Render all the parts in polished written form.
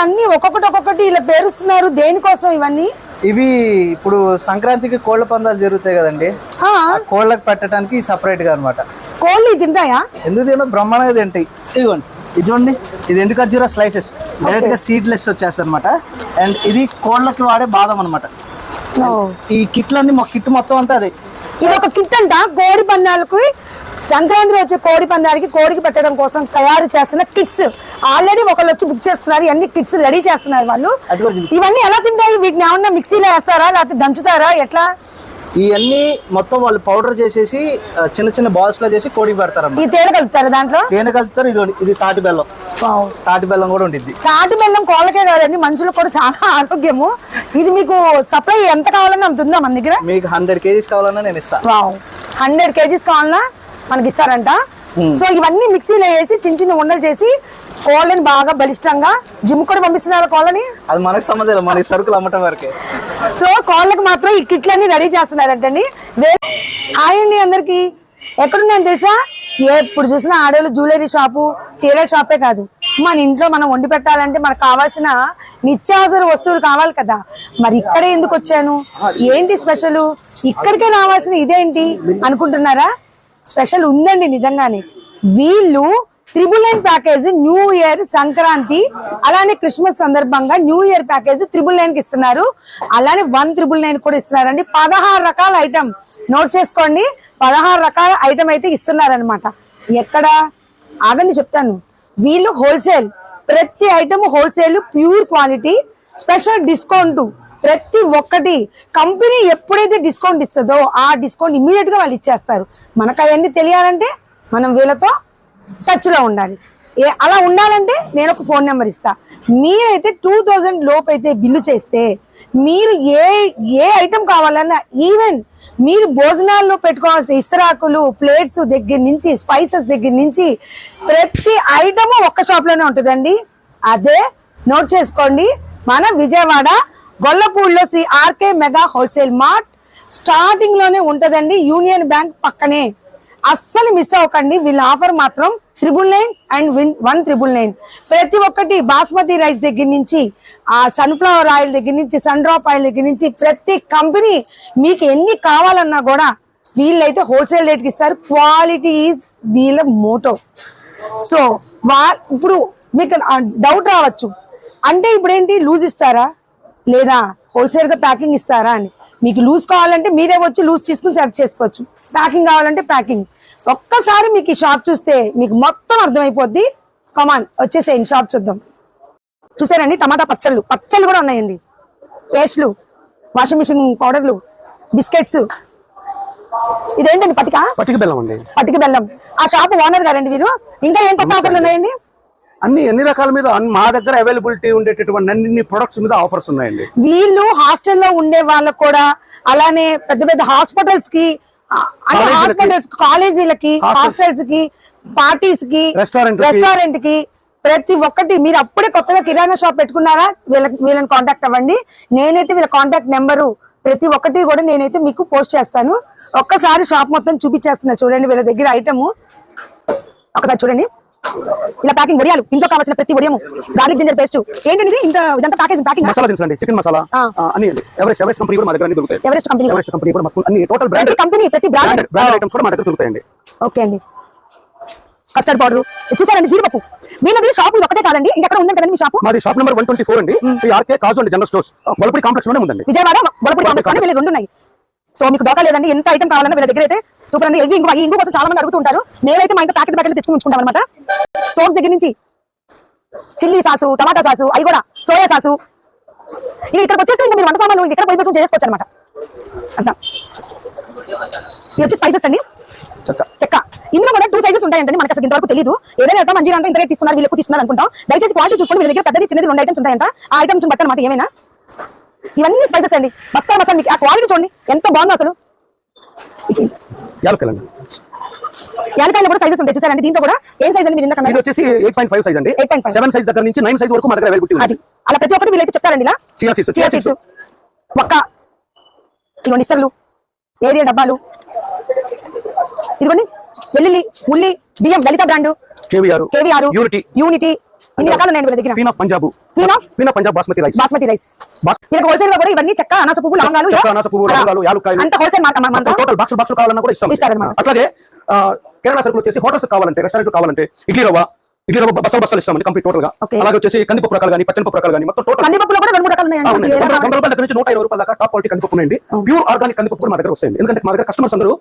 అన్ని ఒక్కొక్కటి ఇలా పేరుస్తున్నారు, దేనికోసం ఇవన్నీ? ఇవి ఇప్పుడు సంక్రాంతికి కోళ్ల పందాలు జరుగుతాయి కదండి, కోళ్ళకి పెట్టడానికి సపరేట్ గా అనమాట. కోళ్ళు తింటాయా? ఎందుకు తినో బ్రహ్మాండంగా తింటాయి. ఇదిగోండి, ఇది చూడండి, ఇది ఎండు ఖర్జూర స్లైసెస్ డైరెక్ట్ గా సీడ్లెస్ వచ్చేస్తాయి అనమాట. అండ్ ఇది కోళ్ళకి వాడే బాదం అనమాట. ఈ కిట్లన్నీ కిట్ మొత్తం అంతా అదే. ఇది ఒక కిట్ అంట కోడి పందాలకు, సంక్రాంతి వచ్చే కోడి పందాలకి కోడికి పెట్టడం కోసం తయారు చేస్తున్న కిట్స్. ఆల్రెడీ ఒకళ్ళు వచ్చి బుక్ చేస్తున్నారు, అన్ని కిట్స్ రెడీ చేస్తున్నారు వాళ్ళు. ఇవన్నీ ఎలా తింటాయి? వీటిని ఏమన్నా మిక్సీలో వేస్తారా లేకపోతే దంచుతారా ఎట్లా? ఇవన్నీ మొత్తం వాళ్ళు పౌడర్ చేసేసి చిన్న చిన్న బాల్స్ లో చేసి కోడికి పెడతారు. ఈ తేనె కలుపుతారు, దాంట్లో తేనె కలుపుతారు. ఇది తాటి బెల్లం. తాటి బెల్లం కూడా ఉంటుంది. తాటి బెల్లం కోళ్ళకే కాదండి, మనుషులకు కూడా చాలా ఆరోగ్యము. ఇది మీకు సప్లై ఎంత కావాలన్నా అంత ఉందా మన దగ్గర? మీకు 100 kgs కావాలన్నా నేను ఇస్తాను. 100 kgs కావాలన్నా మనకి ఇస్తారంట. సో ఇవన్నీ మిక్సీలో వేసి చిన్న చిన్న ఉండలు చేసి కోళ్ళని బాగా బలిష్టంగా జిమ్ కూడా పంపిస్తున్నారు కోళ్ళని. అది మనకు సంబంధం, మన సరుకులు అమ్మటం వరకే. సో కోళ్ళకి మాత్రం ఈ కిట్లన్నీ రెడీ చేస్తున్నారంటండి. హాయ్ అండి అందరికి. ఎక్కడున్నాను తెలుసా? ఎప్పుడు చూసినా ఆడవాళ్ళు జ్యువెలరీ షాపు, చీరల షాపే కాదు, మన ఇంట్లో మనం వండి పెట్టాలంటే మనకు కావాల్సిన నిత్యావసర వస్తువులు కావాలి కదా. మరి ఇక్కడే ఎందుకు వచ్చాను, ఏంటి స్పెషల్, ఇక్కడికే రావాల్సిన ఇదేంటి అనుకుంటున్నారా? స్పెషల్ ఉందండి నిజంగానే. వీళ్ళు 999 ప్యాకేజ్ న్యూ ఇయర్, సంక్రాంతి అలానే క్రిస్మస్ సందర్భంగా న్యూ ఇయర్ ప్యాకేజ్ 999 కి ఇస్తున్నారు. అలానే 1999 కూడా ఇస్తున్నారండి. 16 రకాల ఐటమ్ నోట్ చేసుకోండి. 16 రకాల ఐటమ్ అయితే ఇస్తున్నారనమాట. ఎక్కడ ఆగండి చెప్తాను. వీళ్ళు హోల్సేల్, ప్రతి item wholesale, pure quality, special discount. ప్రతి ఒక్కటి కంపెనీ ఎప్పుడైతే డిస్కౌంట్ ఇస్తుందో ఆ డిస్కౌంట్ ఇమీడియట్ గా వాళ్ళు ఇచ్చేస్తారు. మనకు అవన్నీ తెలియాలంటే మనం వీళ్ళతో టచ్ లో ఉండాలి. అలా ఉండాలంటే నేను ఒక ఫోన్ నెంబర్ ఇస్తా. మీరైతే 2000 లోపు అయితే బిల్లు చేస్తే మీరు ఏ ఐటమ్ కావాలన్నా, ఈవెన్ మీరు భోజనాల్లో పెట్టుకోవాల్సిన ఇస్తరాకులు, ప్లేట్స్ దగ్గర నుంచి, స్పైసెస్ దగ్గర నుంచి ప్రతి ఐటమ్ ఒక్క షాప్ లోనే ఉంటుందండి. అదే నోట్ చేసుకోండి. మన విజయవాడ గొల్లపూడిలో RK mega wholesale mart starting లోనే ఉంటదండి, యూనియన్ బ్యాంక్ పక్కనే. అస్సలు మిస్ అవ్వకండి. వీళ్ళ ఆఫర్ మాత్రం 999 అండ్ 1999. ప్రతి ఒక్కటి బాస్మతి రైస్ దగ్గర నుంచి, ఆ సన్ఫ్లవర్ ఆయిల్ దగ్గర నుంచి, సన్ డ్రాప్ ఆయిల్ దగ్గర నుంచి ప్రతి కంపెనీ మీకు ఎన్ని కావాలన్నా కూడా వీళ్ళైతే హోల్సేల్ రేట్కి ఇస్తారు. క్వాలిటీ ఈజ్ వీళ్ళ మోటో. సో ఇప్పుడు మీకు డౌట్ రావచ్చు, అంటే ఇప్పుడు ఏంటి లూజ్ ఇస్తారా లేదా హోల్సేల్ గా ప్యాకింగ్ ఇస్తారా అని. మీకు లూజ్ కావాలంటే మీరే వచ్చి లూజ్ తీసుకుని సెలెక్ట్ చేసుకోవచ్చు, ప్యాకింగ్ కావాలంటే ప్యాకింగ్. ఒక్కసారి మీకు ఈ షాప్ చూస్తే మీకు మొత్తం అర్థమైపోద్ది. కమాన్ వచ్చేసేయండి, షాప్ చూద్దాం. చూసారండి, టమాటా పచ్చళ్ళు కూడా ఉన్నాయండి, పేస్ట్లు, వాషింగ్ మిషన్ పౌడర్లు, బిస్కెట్స్. ఇదేంటండి? పటిక బెల్లం అండి. పటిక బెల్లం. ఆ షాప్ ఓనర్ గారండి వీరు. ఇంకా ఏం కొత్త ఆఫర్లు ఉన్నాయండి? అన్ని రకాల మీద మా దగ్గర అవైలబిలిటీ ఉండేటటువంటి అన్ని ప్రొడక్ట్స్ మీద ఆఫర్స్ ఉన్నాయండి. వీళ్ళు హాస్టల్లో ఉండే వాళ్ళకు కూడా, అలానే పెద్ద పెద్ద హాస్పిటల్స్ కి, కాలేజీలకి, హాస్టల్స్ కి, పార్టీస్ కి, రెస్టారెంట్ కి, ప్రతి ఒక్కటి. మీరు అప్పుడే కొత్తగా కిరాణా షాప్ పెట్టుకున్నారా, వీళ్ళని కాంటాక్ట్ అవ్వండి. నేనైతే వీళ్ళ కాంటాక్ట్ నెంబరు ప్రతి ఒక్కటి కూడా నేనైతే మీకు పోస్ట్ చేస్తాను. ఒక్కసారి షాప్ మొత్తం చూపించేస్తున్నా చూడండి. వీళ్ళ దగ్గర ఐటమ్ ఒకసారి చూడండి. ఇలా ప్యాకింగ్, వడియాలు, ఇంట్లో కావాల్సిన ప్రతి వడియము, గార్లిక్ జింజర్ పేస్ట్. ఏంటండి ఇదంతా ప్యాకింగ్ మసాలా దినుసులండి, చికెన్ మసాలా అన్ని. ఎవరెస్ట్ కంపెనీ కూడా మా దగ్గర దొరుకుతాయి. ఎవరెస్ట్ కంపెనీ కూడా మాకు అన్ని టోటల్ బ్రాండ్ కంపెనీ, ప్రతి బ్రాండ్ ఐటమ్స్ కూడా మా దగ్గర దొరుకుతాయండి. ఓకే అండి. కస్టర్డ్ పౌడర్ చూసారండి, జీడిపప్పు. వీళ్ళది షాప్ ఒకటే కాదండి, ఇంకెక్కడ ఉందంటే మీ షాప్? మాది షాప్ నెంబర్ 124 అండి, RK Kaju and general stores, Gollapudi complex లోనే ఉందండి. విజయవాడ గొల్లపూడి కాంప్లెక్స్ లోనే వీళ్ళు రెండు ఉన్నాయి. సో మీకు డోకా లేదండి, ఎంత ఐటమ్ కావాలన్నా వీళ్ళ దగ్గర అయితే సూపర్ అండి. ఇంకో కోసం చాలా మంది అడుగుతుంటారు. మేమైతే మా ఇంట్లో ప్యాకెట్ తెచ్చుకుని ఉంచుకుంటాం అనమాట. సోప్స్ దగ్గర నుంచి చిల్లీ సాసు, టమాటా సాసు, అవి కూడా సోయా సాసు. ఇవి ఇక్కడికి వచ్చేసి ఇంకా మీరు వంట సామాన్లు ఇక్కడ పోయి పెట్టుకుని చేసుకోవచ్చు అనమాట. అట్లా ఇవి వచ్చి స్పైసెస్ అండి, చెక్క. ఇందులో కూడా 2 సైజెస్ ఉంటాయంటే మనకు అసలు ఇంతవరకు తెలియదు. ఏదైనా మంజీరా అంటే ఇంత రేట్ తీసుకున్నారు, వీళ్ళు ఎక్కువ తీసుకున్నారు అనుకుంటాం. దయచేసి క్వాలిటీ చూసుకొని మీ దగ్గర పెద్దది చిన్నది 2 ఐటమ్స్ ఉంటాయంట. ఆ ఐటమ్స్ బట్టి అనమాట ఏమైనా. ఇవన్నీ స్పైసెస్ అండి, బస్తా మీకు ఆ క్వాలిటీ చూడండి ఎంత బాగుందో అసలు. యాలకాయలు కూడా సైజెస్ ఉంటాయి చూసారండి. దీంట్లో కూడా ఏం సైజ్ అండి? మీరు ఇది వచ్చేసి 8.5 సైజ్ అండి. 7 సైజ్ దగ్గర నుంచి 9 సైజ్ వరకు మన దగ్గర అవైలబిలిటీ ఉంది. అలా ప్రతి ఒక్కటి వీళ్ళైతే చెప్తారండి. ఇలా చియా సీడ్స్, ఒక్క, ఇదిగోండి ఇస్తర్లు, ఏరియా డబ్బాలు, ఇదిగోండి వెల్లుల్లి, ఉల్లి, బియ్యం, లలిత బ్రాండ్, కేవీఆర్, యూనిటీ, ఇన్ని రకాలు ఉన్నాయి వీళ్ళ దగ్గర. Queen of Punjab, Queen of? Queen of Punjab basmati rice, basmati rice. వీళ్ళకి హోల్సేల్ లో కూడా ఇవన్నీ చెక్క, అనాస పువ్వు, లవంగాలు, చెక్క, అనాస పువ్వు, లవంగాలు, యాలుక్కాయలు, అంత హోల్సేల్ మార్కెట్ టోటల్ బాక్స్ కావాలన్నా కూడా ఇస్తారన్నమాట. అట్లాగే కిరాణా సరుకులు వచ్చేసి హోటల్స్ కావాలంటే, రెస్టారెంట్ కావాలంటే ఇడ్లీ రవ్వ బస్తాలు ఇస్తామండి కంప్లీట్ టోటల్ గా. Okay. అలాగే వచ్చేసి కందిపప్పు రకాలు కానీ పచ్చనిపప్పు రకాలు కానీ మొత్తం టోటల్ కందిపప్పులో కూడా 2-3 రకాలు ఉన్నాయండి. 100 రూపాయల దగ్గర నుంచి 150 రూపాయల దాకా టాప్ క్వాలిటీ కందిపప్పు ఉన్నాయండి. ప్యూర్ ఆర్గానిక్ కందిపప్పు కూడా మా దగ్గర వస్తాయండి. ఎందుకంటే మా దగ్గర కస్టమర్స్ అందరూ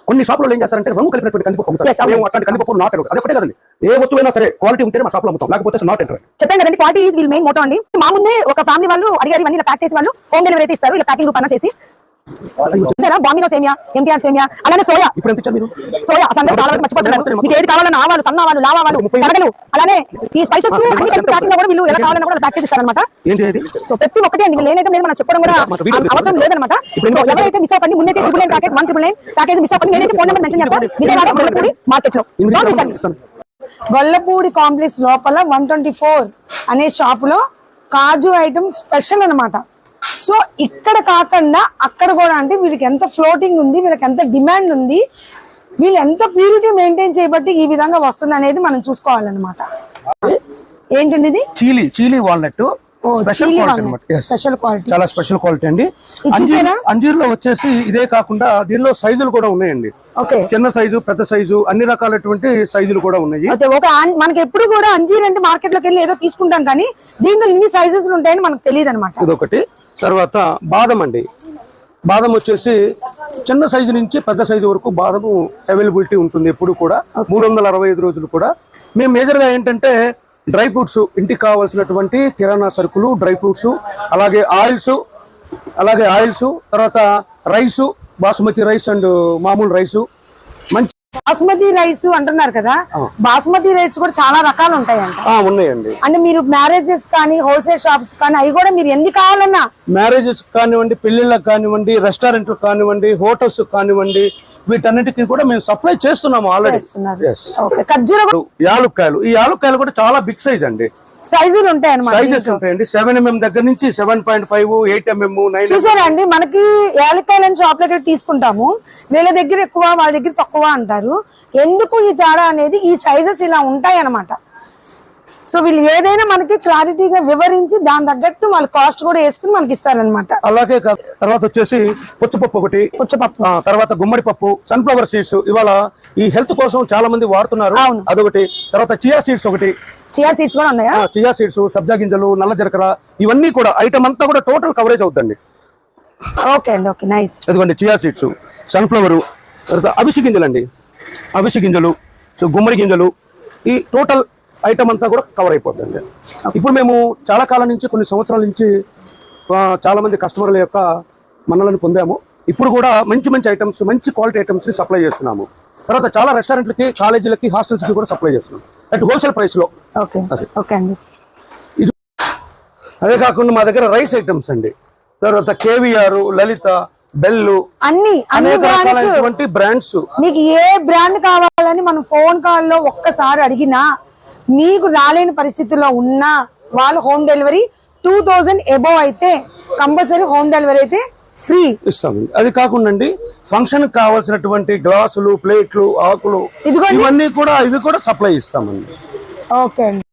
కొన్ని షాపులో ఏం చేస్తారంటే రంగు కలిపినటువంటి కందిపప్పు అమ్ముతారు. Yes, అవును. మేము అట్లాంటి కందిపప్పు నాట్ అదే ఒకటే కదండి, ఏ వస్తువైనా సరే క్వాలిటీ ఉంటేనే మా షాప్లో అమ్ముతాం, లేకపోతే నాట్ ఎంటర్. చెప్పాను కదండి, quality is will main motto అండి. మా ముందే ఒక ఫ్యామిలీ వాళ్ళు అడిగారు ఇవన్నీ ఇలా ప్యాక్ చేసి వాళ్ళు హోమ్ డెలివరీ అయితే ఇస్తారు. ఇలా ప్యాకింగ్ రూపాన చేసి చూసారా, బాంబినో సేమియా, ఎంటీఆర్ సేమియా, అలానే సోయా. ఇప్పుడు ఎంత ఇచ్చారు మీరు? సోయా అసలు చాలా వరకు మర్చిపోతున్నారు. మీకు ఏది కావాలన్నా ఆవాలు, సన్నావాలు, లావాలు, శనగలు, అలానే ఈ స్పైసెస్ అన్ని ప్యాకింగ్ లో కూడా వీళ్ళు ఎలా కావాలన్నా కూడా ప్యాక్ చేసి ఇస్తారన్నమాట. ఏంటి అది? సో ప్రతి ఒక్కటి అండి, వీళ్ళు లేనైతే మనం చెప్పడం కూడా అవసరం లేదన్నమాట. సో ఎవరైతే మిస్ అవ్వండి, ముందైతే 999 ప్యాకెట్ 199 ప్యాకేజ్ మిస్ అవ్వండి. నేనైతే ఫోన్ నెంబర్ మెన్షన్ చేస్తాను, విజయవాడ గొల్లపూడి మార్కెట్ లో. గొల్లపూడి కాంప్లెక్స్ లోపల 124 అనే షాప్ లో కాజు ఐటమ్ స్పెషల్ అన్నమాట. సో ఇక్కడ కాకుండా అక్కడ కూడా అంటే వీళ్ళకి ఎంత ఫ్లోటింగ్ ఉంది, వీళ్ళకి ఎంత డిమాండ్ ఉంది, వీళ్ళు ఎంత ప్యూరిటీ మెయింటైన్ చేయబట్టి ఈ విధంగా వస్తుంది అనేది మనం చూసుకోవాలన్నమాట. ఏంటండి ఇది? Chile walnut special chili quality walnut. అన్నమాట. Special quality. చాలా స్పెషల్ క్వాలిటీ అండి. చూసారా? అంజీర్లో వచ్చేసి ఇదే కాకుండా దీనిలో సైజులు కూడా ఉన్నాయండి. ఓకే, చిన్న సైజు, పెద్ద సైజు, అన్ని రకాలైనటువంటి సైజులు కూడా ఉన్నాయి. అయితే ఒక మనకి ఎప్పుడు కూడా అంజీర్ అంటే మార్కెట్ లోకి వెళ్ళి ఏదో తీసుకుంటాం, కానీ దీంట్లో ఇన్ని సైజెస్ ఉంటాయని మనకు తెలియదు అనమాట. ఇదొకటి. తర్వాత బాదం అండి. బాదం వచ్చేసి చిన్న సైజు నుంచి పెద్ద సైజు వరకు బాదము అవైలబిలిటీ ఉంటుంది ఎప్పుడు కూడా, 365 రోజులు కూడా. మేము మేజర్ గా ఏంటంటే డ్రై ఫ్రూట్స్, ఇంటికి కావాల్సినటువంటి కిరాణా సరుకులు, డ్రై ఫ్రూట్స్, అలాగే ఆయిల్స్, తర్వాత రైసు, బాసుమతి రైస్ అండ్ మామూలు రైసు. మంచి బాస్మతి రైస్ అంటున్నారు కదా, బాస్మతి రైస్ కూడా చాలా రకాలు ఉంటాయంట. ఉన్నాయండి. అంటే మీరు మ్యారేజెస్ కానీ, హోల్సేల్ షాప్స్ కానీ, అవి కూడా మీరు ఎన్ని కావాలన్నా, మ్యారేజెస్ కానివ్వండి, పెళ్లిళ్ళకి కానివ్వండి, రెస్టారెంట్లు కానివ్వండి, హోటల్స్ కానివ్వండి, వీటన్నిటికీ కూడా మేము సప్లై చేస్తున్నాము ఆల్రెడీ. ఓకే, ఖర్జూర యాలుక్కాయలు, ఈ యాలుక్కాయలు కూడా చాలా బిగ్ సైజ్ అండి. సైజులు ఉంటాయి అన్నమాట. సైజెస్ ఉంటాయండి 7 mm దగ్గర నుంచి 7.5, 8 mm, 9 mm. చూసారా అండి, మనకి యాలక్కాయలను షాప్ దగ్గర తీసుకుంటాము, వీళ్ళ దగ్గర ఎక్కువ, వాళ్ళ దగ్గర తక్కువ అంటారు. ఎందుకు ఈ తేడా అనేది, ఈ సైజెస్ ఇలా ఉంటాయి అన్నమాట. సో వీళ్ళు ఏదైనా మనకి క్లారిటీగా వివరించి దాని తగ్గట్టు వాళ్ళ కాస్ట్ కూడా వేసుకుని మనకి ఇస్తారనమాట. అలాగే తర్వాత వచ్చేసి పుచ్చపప్పు ఒకటి, తర్వాత గుమ్మడి పప్పు, సన్ఫ్లవర్ సీడ్స్ ఇవాళ ఈ హెల్త్ కోసం చాలా మంది వాడుతున్నారు, అదొకటి. తర్వాత చియా సీడ్స్ ఒకటి. చియా సీడ్స్ కూడా ఉన్నాయా? చియా సీడ్స్, సబ్జా గింజలు, నల్ల జీలకర్ర, ఇవన్నీ కూడా ఐటమ్ అంతా కూడా టోటల్ కవరేజ్ అవుతుంది. ఓకే అండి, ఓకే, నైస్. అదిగోండి చియా సీడ్స్, సన్ఫ్లవర్, తర్వాత అవిసి గింజలు అండి, అవిసి గింజలు, సో గుమ్మడి గింజలు, ఈ టోటల్ ఐటమ్ అంతా కూడా కవర్ అయిపోతుంది. ఇప్పుడు మేము చాలా కాలం నుంచి, కొన్ని సంవత్సరాల నుంచి చాలా మంది కస్టమర్ల యొక్క మన్నలను పొందాము. ఇప్పుడు కూడా మంచి మంచి ఐటమ్స్, మంచి క్వాలిటీ ఐటమ్స్ సప్లై చేస్తున్నాము. తర్వాత చాలా రెస్టారెంట్లకి, కాలేజీలకి, హాస్టల్స్కి కూడా సప్లై చేస్తున్నాం అట్ హోల్సేల్ ప్రైస్ లో. అదే కాకుండా మా దగ్గర రైస్ ఐటమ్స్ అండి, తర్వాత కేవీఆర్, లలిత, బెల్లు, అన్ని బ్రాండ్స్. మీకు ఏ బ్రాండ్ కావాలని మనం ఫోన్ కాల్ లో ఒక్కసారి అడిగినా, మీకు రాలేని పరిస్థితుల్లో ఉన్నా వాళ్ళు హోమ్ డెలివరీ 2000 అబోవ్ అయితే కంపల్సరీ హోమ్ డెలివరీ అయితే ఫ్రీ ఇస్తామండి. అది కాకుండా అండి ఫంక్షన్ కావాల్సినటువంటి గ్లాసులు, ప్లేట్లు, ఆకులు, ఇవన్నీ కూడా, ఇవి కూడా సప్లై ఇస్తామండి. ఓకే అండి.